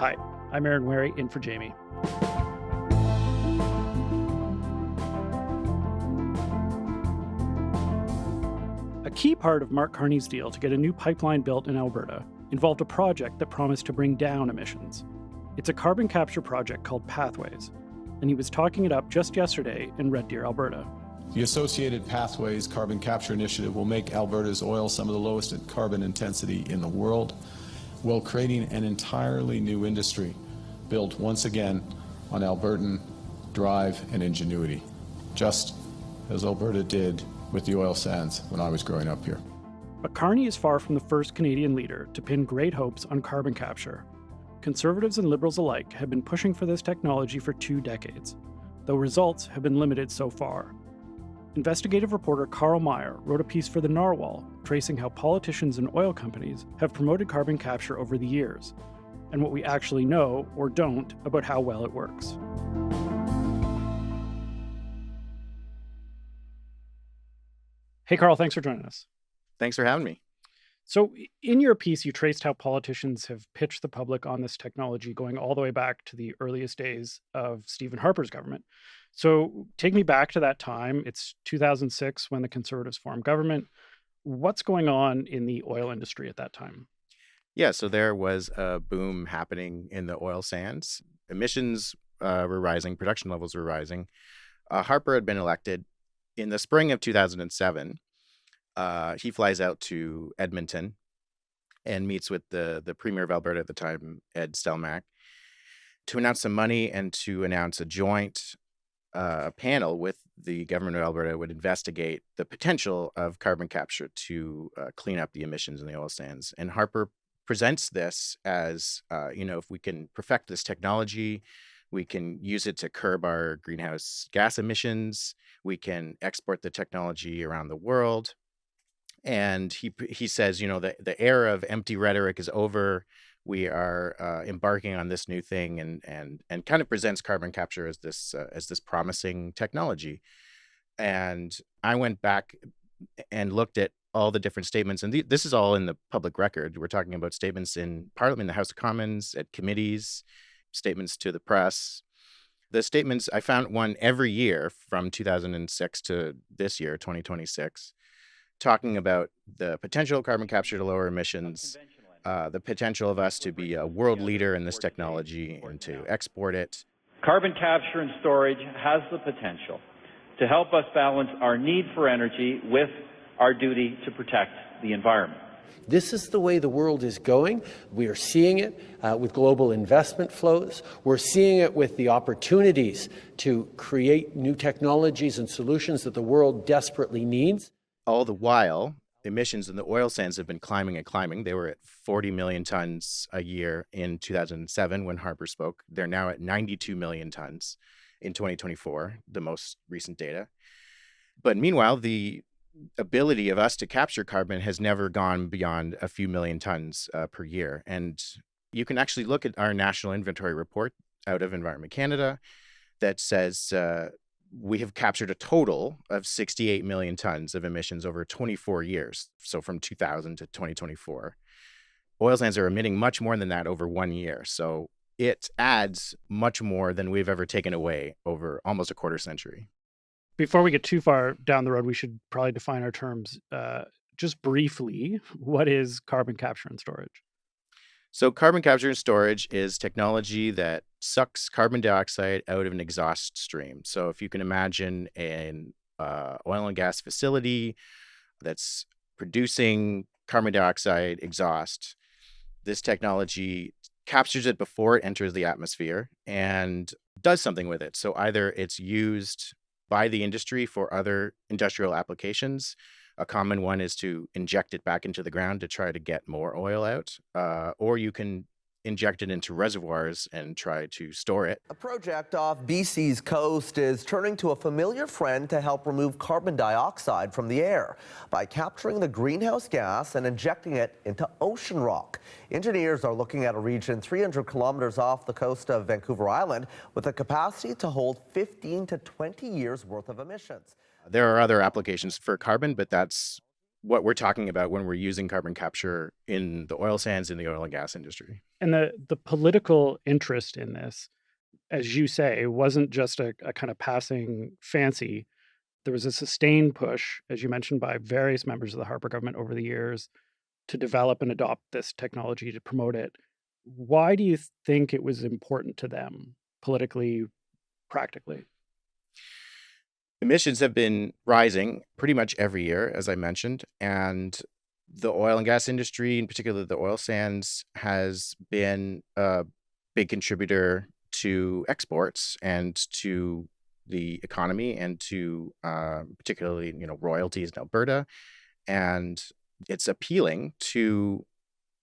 Hi, I'm Aaron Wary, in for Jamie. A key part of Mark Carney's deal to get a new pipeline built in Alberta involved a project that promised to bring down emissions. It's a carbon capture project called Pathways, and he was talking it up just yesterday in Red Deer, Alberta. The Associated Pathways Carbon Capture Initiative will make Alberta's oil some of the lowest in carbon intensity in the world, while creating an entirely new industry built once again on Albertan drive and ingenuity, just as Alberta did with the oil sands when I was growing up here. But Carney is far from the first Canadian leader to pin great hopes on carbon capture. Conservatives and Liberals alike have been pushing for this technology for 2 decades, though results have been limited so far. Investigative reporter Carl Meyer wrote a piece for the Narwhal tracing how politicians and oil companies have promoted carbon capture over the years, and what we actually know or don't about how well it works. Hey, Carl, thanks for joining us. Thanks for having me. So in your piece, you traced how politicians have pitched the public on this technology going all the way back to the earliest days of Stephen Harper's government. So take me back to that time. It's 2006 when the Conservatives formed government. What's going on in the oil industry at that time? Yeah, so there was a boom happening in the oil sands. Emissions were rising, production levels were rising. Harper had been elected in the spring of 2007. He flies out to Edmonton and meets with the Premier of Alberta at the time, Ed Stelmach, to announce some money and to announce a joint panel with the government of Alberta would investigate the potential of carbon capture to clean up the emissions in the oil sands. And Harper presents this as, if we can perfect this technology, we can use it to curb our greenhouse gas emissions, we can export the technology around the world. And he says, the era of empty rhetoric is over. We are embarking on this new thing, and kind of presents carbon capture as this promising technology. And I went back and looked at all the different statements, and this is all in the public record. We're talking about statements in Parliament, the House of Commons, at committees, statements to the press. The statements, I found one every year from 2006 to this year, 2026, talking about the potential of carbon capture to lower emissions, the potential of us to be a world leader in this technology and to export it. Carbon capture and storage has the potential to help us balance our need for energy with our duty to protect the environment. This is the way the world is going. We are seeing it with global investment flows. We're seeing it with the opportunities to create new technologies and solutions that the world desperately needs. All the while, emissions in the oil sands have been climbing and climbing. They were at 40 million tons a year in 2007 when Harper spoke. They're now at 92 million tons in 2024, the most recent data. But meanwhile, the ability of us to capture carbon has never gone beyond a few million tons per year. And you can actually look at our national inventory report out of Environment Canada that says we have captured a total of 68 million tons of emissions over 24 years. So from 2000 to 2024. Oil sands are emitting much more than that over 1 year. So it adds much more than we've ever taken away over almost a quarter century. Before we get too far down the road, we should probably define our terms. Just briefly, what is carbon capture and storage? So carbon capture and storage is technology that sucks carbon dioxide out of an exhaust stream. So if you can imagine an oil and gas facility that's producing carbon dioxide exhaust, this technology captures it before it enters the atmosphere and does something with it. So either it's used by the industry for other industrial applications. A common one is to inject it back into the ground to try to get more oil out, or you can inject it into reservoirs and try to store it. A project off BC's coast is turning to a familiar friend to help remove carbon dioxide from the air by capturing the greenhouse gas and injecting it into ocean rock. Engineers are looking at a region 300 kilometers off the coast of Vancouver Island with a capacity to hold 15 to 20 years worth of emissions. There are other applications for carbon, but that's what we're talking about when we're using carbon capture in the oil sands in the oil and gas industry. And the political interest in this, as you say, wasn't just a kind of passing fancy. There was a sustained push, as you mentioned, by various members of the Harper government over the years to develop and adopt this technology, to promote it. Why do you think it was important to them politically, practically? Emissions have been rising pretty much every year, as I mentioned, and the oil and gas industry, in particular the oil sands, has been a big contributor to exports and to the economy and to particularly, royalties in Alberta. And it's appealing to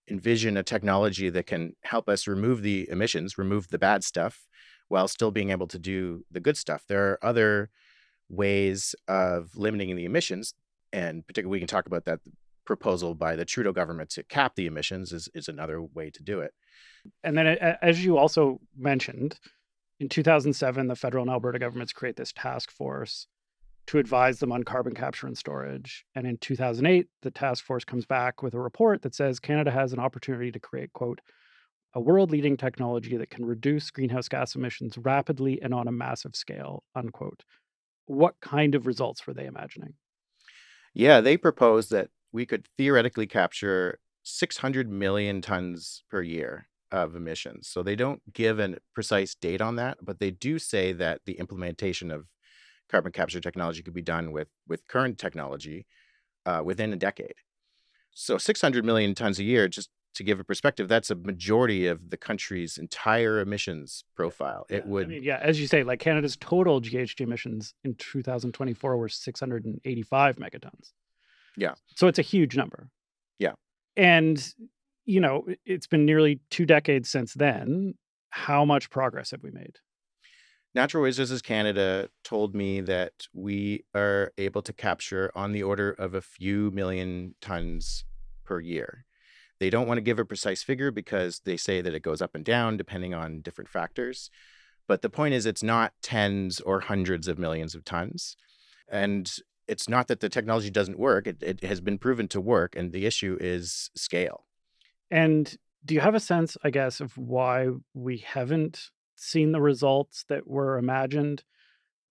envision a technology that can help us remove the emissions, remove the bad stuff, while still being able to do the good stuff. There are other ways of limiting the emissions, and particularly we can talk about that proposal by the Trudeau government to cap the emissions is another way to do it. And then, as you also mentioned, in 2007, the federal and Alberta governments create this task force to advise them on carbon capture and storage. And in 2008, the task force comes back with a report that says Canada has an opportunity to create, quote, a world-leading technology that can reduce greenhouse gas emissions rapidly and on a massive scale, unquote. What kind of results were they imagining? Yeah, they proposed that we could theoretically capture 600 million tons per year of emissions. So they don't give a precise date on that, but they do say that the implementation of carbon capture technology could be done with current technology within a decade. So 600 million tons a year, just to give a perspective, that's a majority of the country's entire emissions profile. It would, as you say, like Canada's total GHG emissions in 2024 were 685 megatons. Yeah. So it's a huge number. Yeah. And, it's been nearly 2 decades since then. How much progress have we made? Natural Resources Canada told me that we are able to capture on the order of a few million tons per year. They don't want to give a precise figure because they say that it goes up and down depending on different factors. But the point is, it's not tens or hundreds of millions of tons. And it's not that the technology doesn't work. It has been proven to work. And the issue is scale. And do you have a sense, I guess, of why we haven't seen the results that were imagined?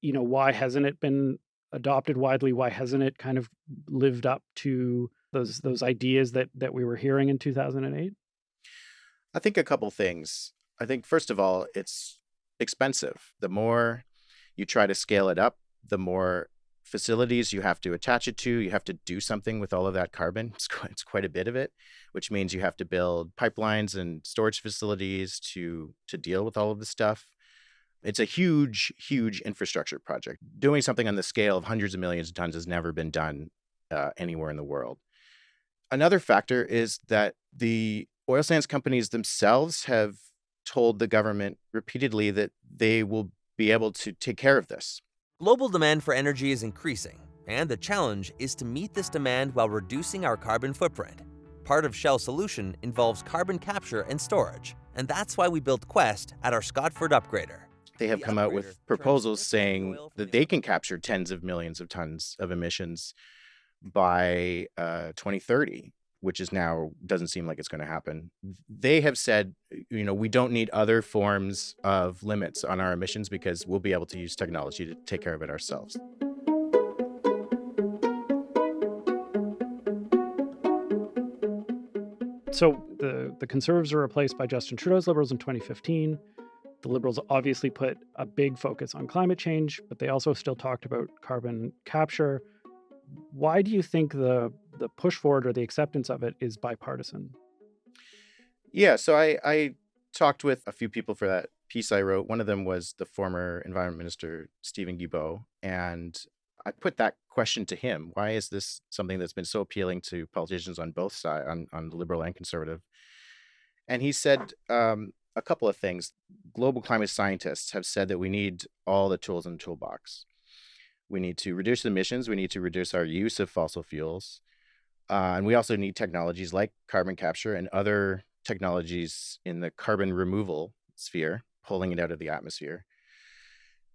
Why hasn't it been adopted widely? Why hasn't it kind of lived up to those ideas that we were hearing in 2008? I think a couple things. I think, first of all, it's expensive. The more you try to scale it up, the more facilities you have to attach it to. You have to do something with all of that carbon. It's quite a bit of it, which means you have to build pipelines and storage facilities to deal with all of this stuff. It's a huge, huge infrastructure project. Doing something on the scale of hundreds of millions of tons has never been done anywhere in the world. Another factor is that the oil sands companies themselves have told the government repeatedly that they will be able to take care of this. Global demand for energy is increasing, and the challenge is to meet this demand while reducing our carbon footprint. Part of Shell's solution involves carbon capture and storage, and that's why we built Quest at our Scotford upgrader. They have come out with proposals saying that they can capture tens of millions of tons of emissions by 2030, which is now doesn't seem like it's going to happen. They have said, we don't need other forms of limits on our emissions because we'll be able to use technology to take care of it ourselves. So the Conservatives were replaced by Justin Trudeau's Liberals in 2015. The Liberals obviously put a big focus on climate change, but they also still talked about carbon capture. Why do you think the push forward or the acceptance of it is bipartisan? Yeah, so I talked with a few people for that piece I wrote. One of them was the former Environment Minister, Stephen Guilbeault, and I put that question to him. Why is this something that's been so appealing to politicians on both sides, on the Liberal and Conservative? And he said a couple of things. Global climate scientists have said that we need all the tools in the toolbox. We need to reduce emissions. We need to reduce our use of fossil fuels. And we also need technologies like carbon capture and other technologies in the carbon removal sphere, pulling it out of the atmosphere,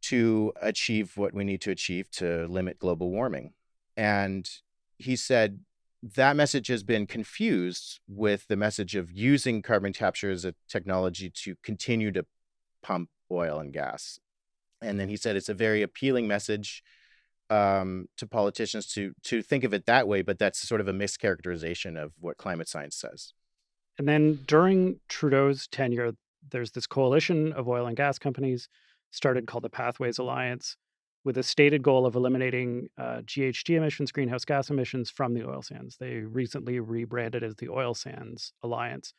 to achieve what we need to achieve to limit global warming. And he said, that message has been confused with the message of using carbon capture as a technology to continue to pump oil and gas. And then he said it's a very appealing message to politicians to think of it that way, but that's sort of a mischaracterization of what climate science says. And then during Trudeau's tenure, there's this coalition of oil and gas companies started called the Pathways Alliance, with a stated goal of eliminating GHG emissions, greenhouse gas emissions from the oil sands. They recently rebranded as the Oil Sands Alliance.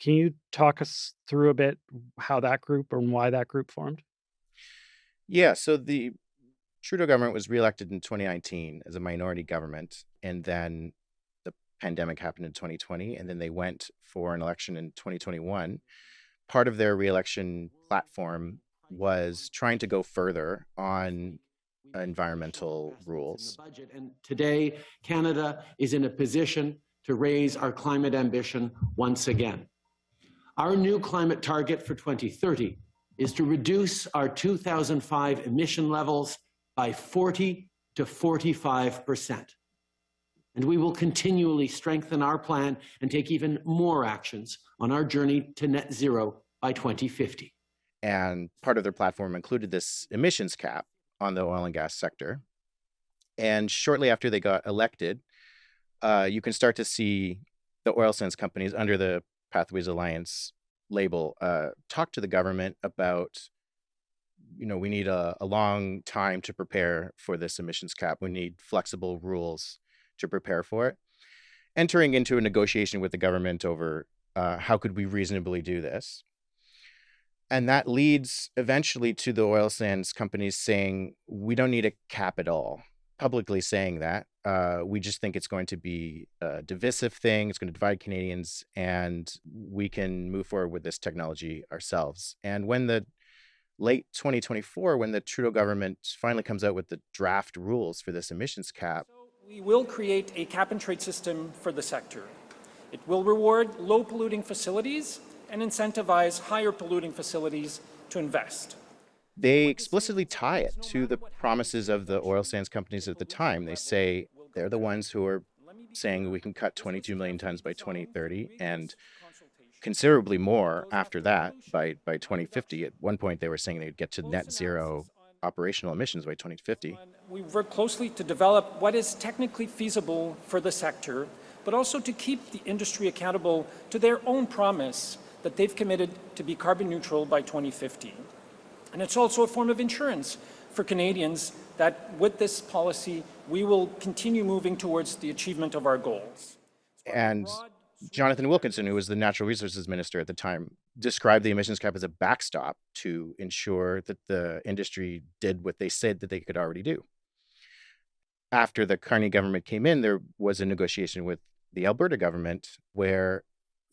Can you talk us through a bit how that group and why that group formed? Yeah, so the Trudeau government was reelected in 2019 as a minority government, and then the pandemic happened in 2020, and then they went for an election in 2021. Part of their reelection platform was trying to go further on environmental rules. And today, Canada is in a position to raise our climate ambition once again. Our new climate target for 2030 is to reduce our 2005 emission levels by 40 to 45%. And we will continually strengthen our plan and take even more actions on our journey to net zero by 2050. And part of their platform included this emissions cap on the oil and gas sector. And shortly after they got elected, you can start to see the oil sands companies under the Pathways Alliance label talk to the government about, we need a long time to prepare for this emissions cap. We need flexible rules to prepare for it. Entering into a negotiation with the government over how could we reasonably do this. And that leads eventually to the oil sands companies saying, we don't need a cap at all, publicly saying that. We just think it's going to be a divisive thing. It's going to divide Canadians, and we can move forward with this technology ourselves. And when the late 2024, when the Trudeau government finally comes out with the draft rules for this emissions cap, we will create a cap-and-trade system for the sector. It will reward low-polluting facilities and incentivize higher polluting facilities to invest. They explicitly tie it to the promises of the oil sands companies at the time. They say they're the ones who are saying we can cut 22 million tons by 2030 and considerably more after that by 2050. At one point, they were saying they'd get to net zero operational emissions by 2050. We work closely to develop what is technically feasible for the sector, but also to keep the industry accountable to their own promise that they've committed to be carbon neutral by 2050. And it's also a form of insurance for Canadians that with this policy, we will continue moving towards the achievement of our goals. And Jonathan Wilkinson, who was the Natural Resources Minister at the time, described the emissions cap as a backstop to ensure that the industry did what they said that they could already do. After the Carney government came in, there was a negotiation with the Alberta government where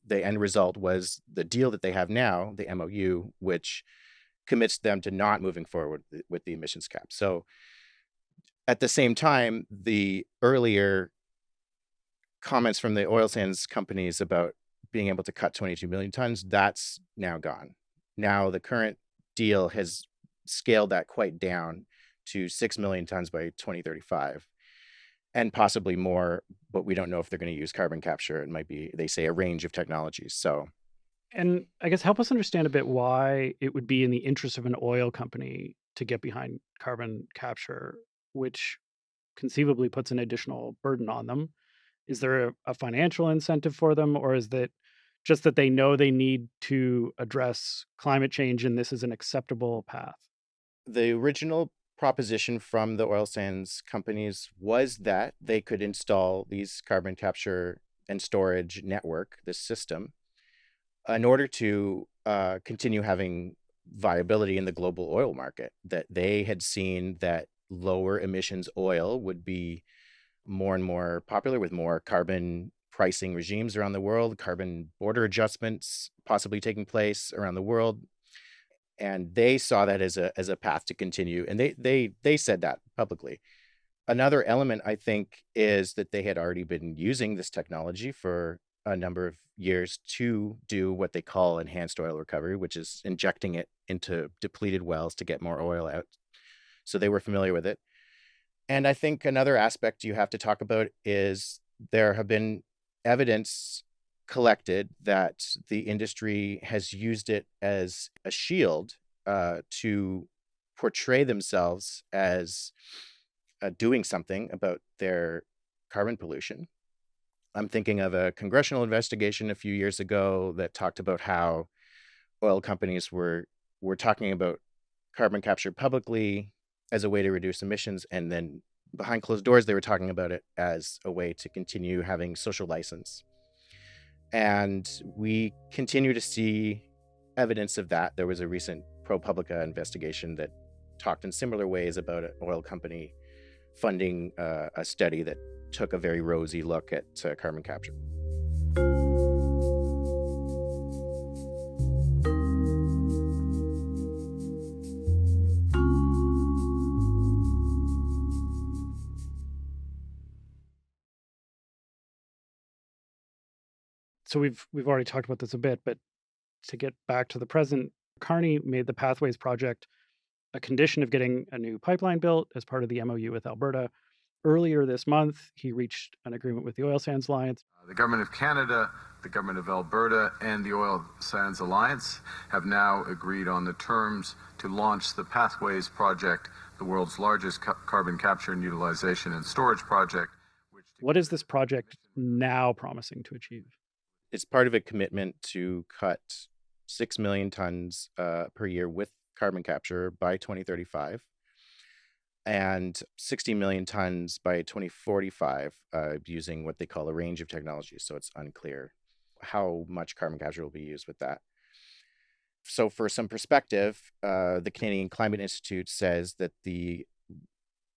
the end result was the deal that they have now, the MOU, which commits them to not moving forward with the emissions cap. So at the same time, the earlier comments from the oil sands companies about being able to cut 22 million tons, that's now gone. Now the current deal has scaled that quite down to 6 million tons by 2035 and possibly more, but we don't know if they're going to use carbon capture. It might be, they say, a range of technologies. So, and I guess help us understand a bit why it would be in the interest of an oil company to get behind carbon capture, which conceivably puts an additional burden on them. Is there a financial incentive for them, or is that just that they know they need to address climate change and this is an acceptable path? The original proposition from the oil sands companies was that they could install these carbon capture and storage network, this system, in order to continue having viability in the global oil market, that they had seen that lower emissions oil would be more and more popular with more carbon pricing regimes around the world, carbon border adjustments possibly taking place around the world. And they saw that as a path to continue. And they said that publicly. Another element, I think, is that they had already been using this technology for a number of years to do what they call enhanced oil recovery, which is injecting it into depleted wells to get more oil out. So they were familiar with it. And I think another aspect you have to talk about is there have been evidence collected that the industry has used it as a shield to portray themselves as doing something about their carbon pollution. I'm thinking of a congressional investigation a few years ago that talked about how oil companies were talking about carbon capture publicly as a way to reduce emissions, and then behind closed doors they were talking about it as a way to continue having social license. And we continue to see evidence of that. There was a recent ProPublica investigation that talked in similar ways about an oil company funding a study that took a very rosy look at carbon capture. So we've already talked about this a bit, but to get back to the present, Carney made the Pathways project a condition of getting a new pipeline built as part of the MOU with Alberta. Earlier this month, he reached an agreement with the Oil Sands Alliance. The Government of Canada, the Government of Alberta, and the Oil Sands Alliance have now agreed on the terms to launch the Pathways project, the world's largest carbon capture and utilization and storage project. What is this project now promising to achieve? It's part of a commitment to cut 6 million tons per year with carbon capture by 2035 and 60 million tons by 2045 using what they call a range of technologies. So it's unclear how much carbon capture will be used with that. So for some perspective, the Canadian Climate Institute says that the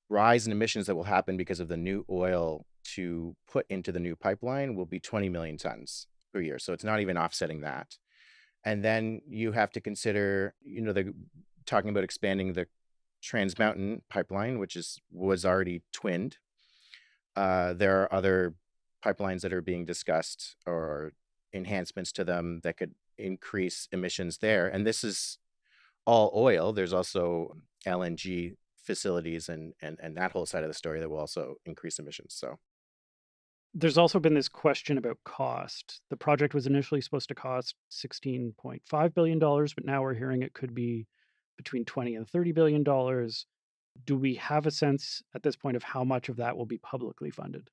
rise in emissions that will happen because of the new oil to put into the new pipeline will be 20 million tons per year. So it's not even offsetting that. And then you have to consider, they're talking about expanding the Trans Mountain pipeline, which was already twinned. There are other pipelines that are being discussed or enhancements to them that could increase emissions there. And this is all oil. There's also LNG facilities and that whole side of the story that will also increase emissions. So there's also been this question about cost. The project was initially supposed to cost $16.5 billion, but now we're hearing it could be between $20 and $30 billion. Do we have a sense at this point of how much of that will be publicly funded?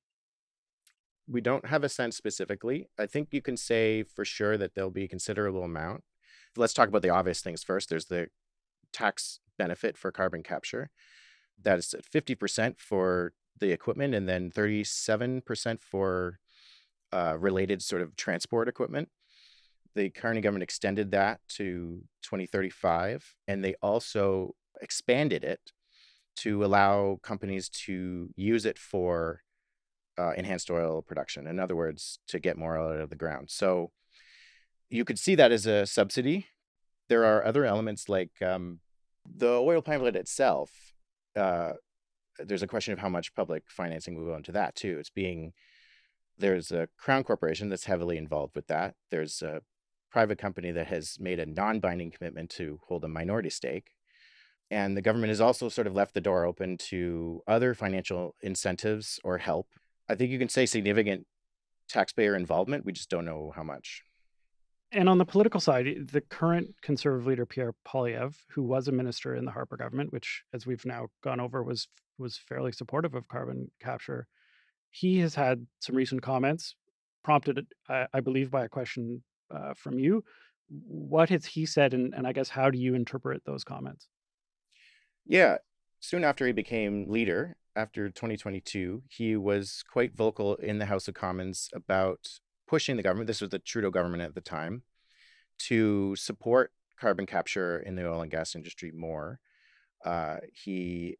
We don't have a sense specifically. I think you can say for sure that there'll be a considerable amount. Let's talk about the obvious things first. There's the tax benefit for carbon capture. That is at 50% for the equipment and then 37% for related sort of transport equipment. The Carney government extended that to 2035, and they also expanded it to allow companies to use it for enhanced oil production. In other words, to get more oil out of the ground. So you could see that as a subsidy. There are other elements like the oil pipeline itself. There's a question of how much public financing will go into that too. There's a Crown Corporation that's heavily involved with that. There's a private company that has made a non-binding commitment to hold a minority stake. And the government has also sort of left the door open to other financial incentives or help. I think you can say significant taxpayer involvement. We just don't know how much. And on the political side, the current Conservative leader, Pierre Poilievre, who was a minister in the Harper government, which, as we've now gone over, was fairly supportive of carbon capture, he has had some recent comments, prompted, I believe, by a question from you. What has he said, and I guess how do you interpret those comments? Yeah, soon after he became leader, after 2022, he was quite vocal in the House of Commons about pushing the government, this was the Trudeau government at the time, to support carbon capture in the oil and gas industry more. He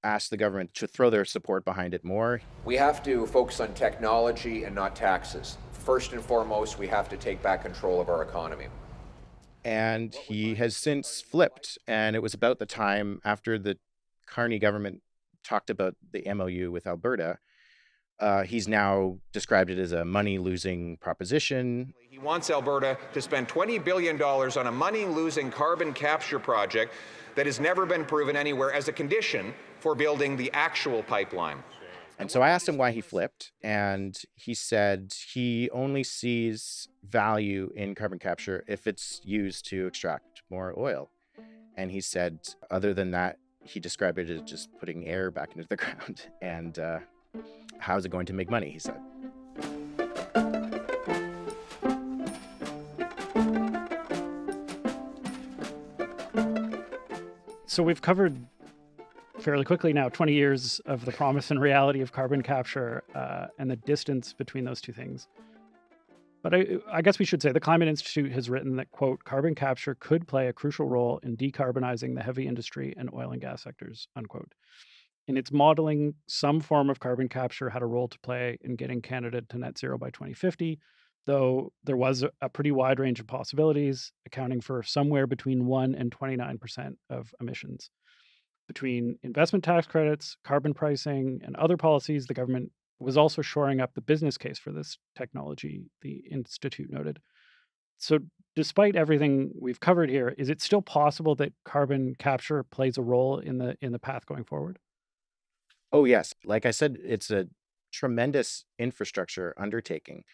asked the government to throw their support behind it more. We have to focus on technology and not taxes. First and foremost, we have to take back control of our economy. And he has since flipped, and it was about the time after the Carney government talked about the MOU with Alberta. He's now described it as a money-losing proposition. He wants Alberta to spend $20 billion on a money-losing carbon capture project that has never been proven anywhere as a condition for building the actual pipeline. And so I asked him why he flipped, and he said he only sees value in carbon capture if it's used to extract more oil. And he said, other than that, he described it as just putting air back into the ground. And how's it going to make money, he said. So we've covered fairly quickly now 20 years of the promise and reality of carbon capture and the distance between those two things. But I guess we should say the Climate Institute has written that, quote, carbon capture could play a crucial role in decarbonizing the heavy industry and oil and gas sectors, unquote. In its modeling, some form of carbon capture had a role to play in getting Canada to net zero by 2050, though there was a pretty wide range of possibilities, accounting for somewhere between 1 and 29% of emissions. Between investment tax credits, carbon pricing, and other policies, the government was also shoring up the business case for this technology, the Institute noted. So despite everything we've covered here, is it still possible that carbon capture plays a role in the path going forward? Oh, yes. Like I said, it's a tremendous infrastructure undertaking.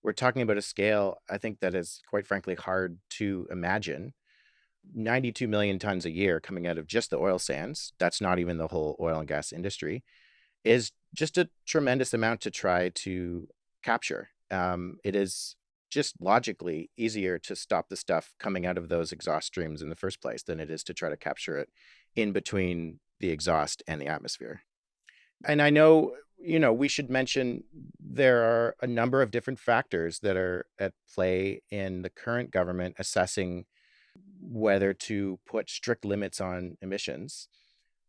We're talking about a scale, I think, that is quite frankly hard to imagine. 92 million tons a year coming out of just the oil sands, that's not even the whole oil and gas industry, is just a tremendous amount to try to capture. It is just logically easier to stop the stuff coming out of those exhaust streams in the first place than it is to try to capture it in between the exhaust and the atmosphere. And I know, we should mention there are a number of different factors that are at play in the current government assessing whether to put strict limits on emissions.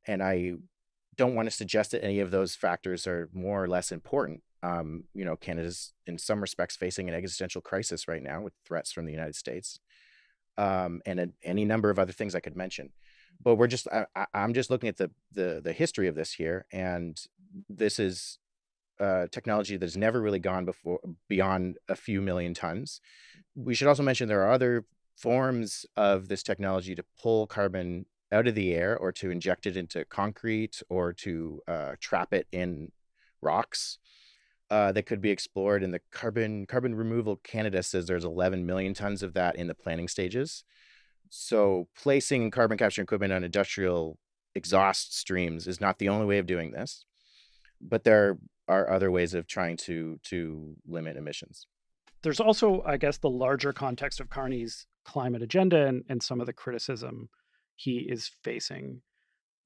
And I don't want to suggest that any of those factors are more or less important. Canada's in some respects facing an existential crisis right now with threats from the United States, and any number of other things I could mention. But I'm just looking at the history of this here, and this is technology that has never really gone beyond a few million tons. We should also mention there are other forms of this technology to pull carbon out of the air or to inject it into concrete or to trap it in rocks that could be explored. And the Carbon Removal Canada says there's 11 million tons of that in the planning stages. So placing carbon capture equipment on industrial exhaust streams is not the only way of doing this, but there are other ways of trying to limit emissions. There's also, I guess, the larger context of Carney's climate agenda and some of the criticism he is facing.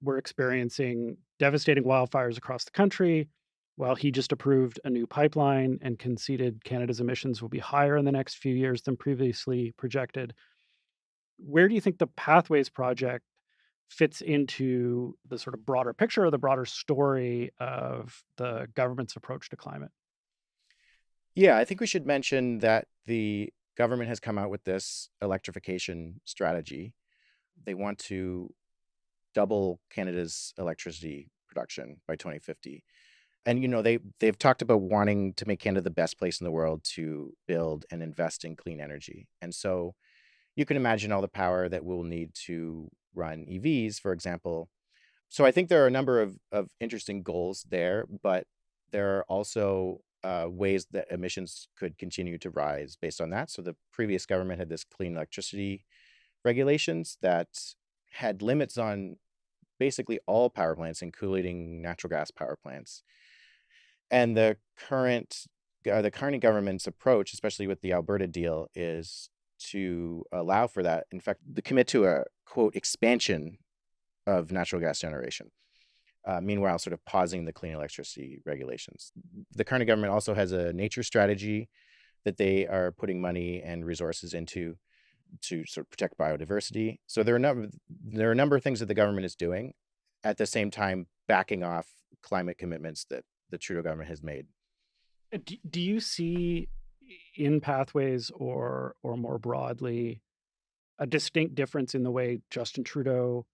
We're experiencing devastating wildfires across the country, while he just approved a new pipeline and conceded Canada's emissions will be higher in the next few years than previously projected. Where do you think the Pathways project fits into the sort of broader picture or the broader story of the government's approach to climate? Yeah, I think we should mention that the government has come out with this electrification strategy. They want to double Canada's electricity production by 2050. And, they've talked about wanting to make Canada the best place in the world to build and invest in clean energy. And so you can imagine all the power that we'll need to run EVs, for example. So I think there are a number of interesting goals there, but there are also ways that emissions could continue to rise based on that. So the previous government had this clean electricity regulations that had limits on basically all power plants, including natural gas power plants. And the Carney government's approach, especially with the Alberta deal, is to allow for that. In fact, to commit to a, quote, expansion of natural gas generation. Meanwhile, sort of pausing the clean electricity regulations. The Carney government also has a nature strategy that they are putting money and resources into to sort of protect biodiversity. So there are a number of things that the government is doing at the same time backing off climate commitments that the Trudeau government has made. Do you see in Pathways or more broadly a distinct difference in the way Justin Trudeau,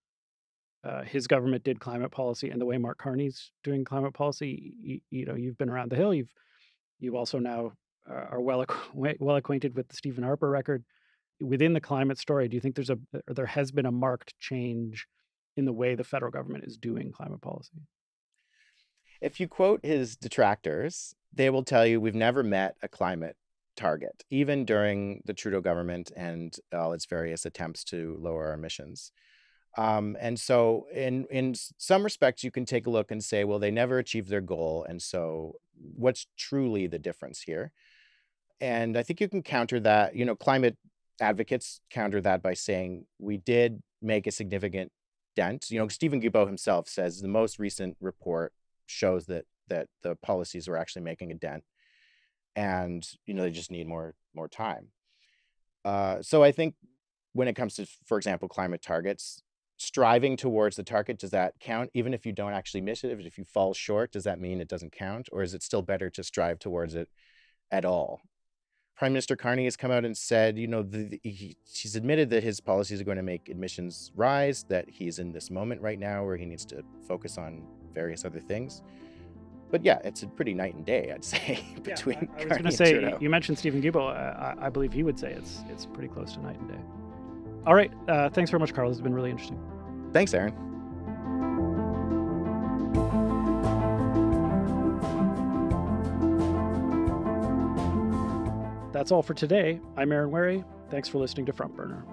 his government did climate policy and the way Mark Carney's doing climate policy? You've been around the Hill. You've also now are well acquainted with the Stephen Harper record. Within the climate story, do you think there has been a marked change in the way the federal government is doing climate policy? If you quote his detractors, they will tell you we've never met a climate target, even during the Trudeau government and all its various attempts to lower our emissions. And so in some respects, you can take a look and say, well, they never achieved their goal. And so what's truly the difference here? And I think you can counter that. Climate advocates counter that by saying we did make a significant dent. Stephen Guilbeault himself says the most recent report shows that the policies were actually making a dent, and they just need more time. So I think when it comes to, for example, climate targets, striving towards the target, does that count? Even if you don't actually miss it, if you fall short, does that mean it doesn't count? Or is it still better to strive towards it at all? Prime Minister Carney has come out and said, he's admitted that his policies are going to make emissions rise, that he's in this moment right now where he needs to focus on various other things. But yeah, it's a pretty night and day, I'd say, between I was Carney going to and say, Trudeau. you mentioned Stephen Guilbeault. I believe he would say it's pretty close to night and day. All right. Thanks very much, Carl. This has been really interesting. Thanks, Aaron. That's all for today. I'm Aaron Wary. Thanks for listening to Front Burner.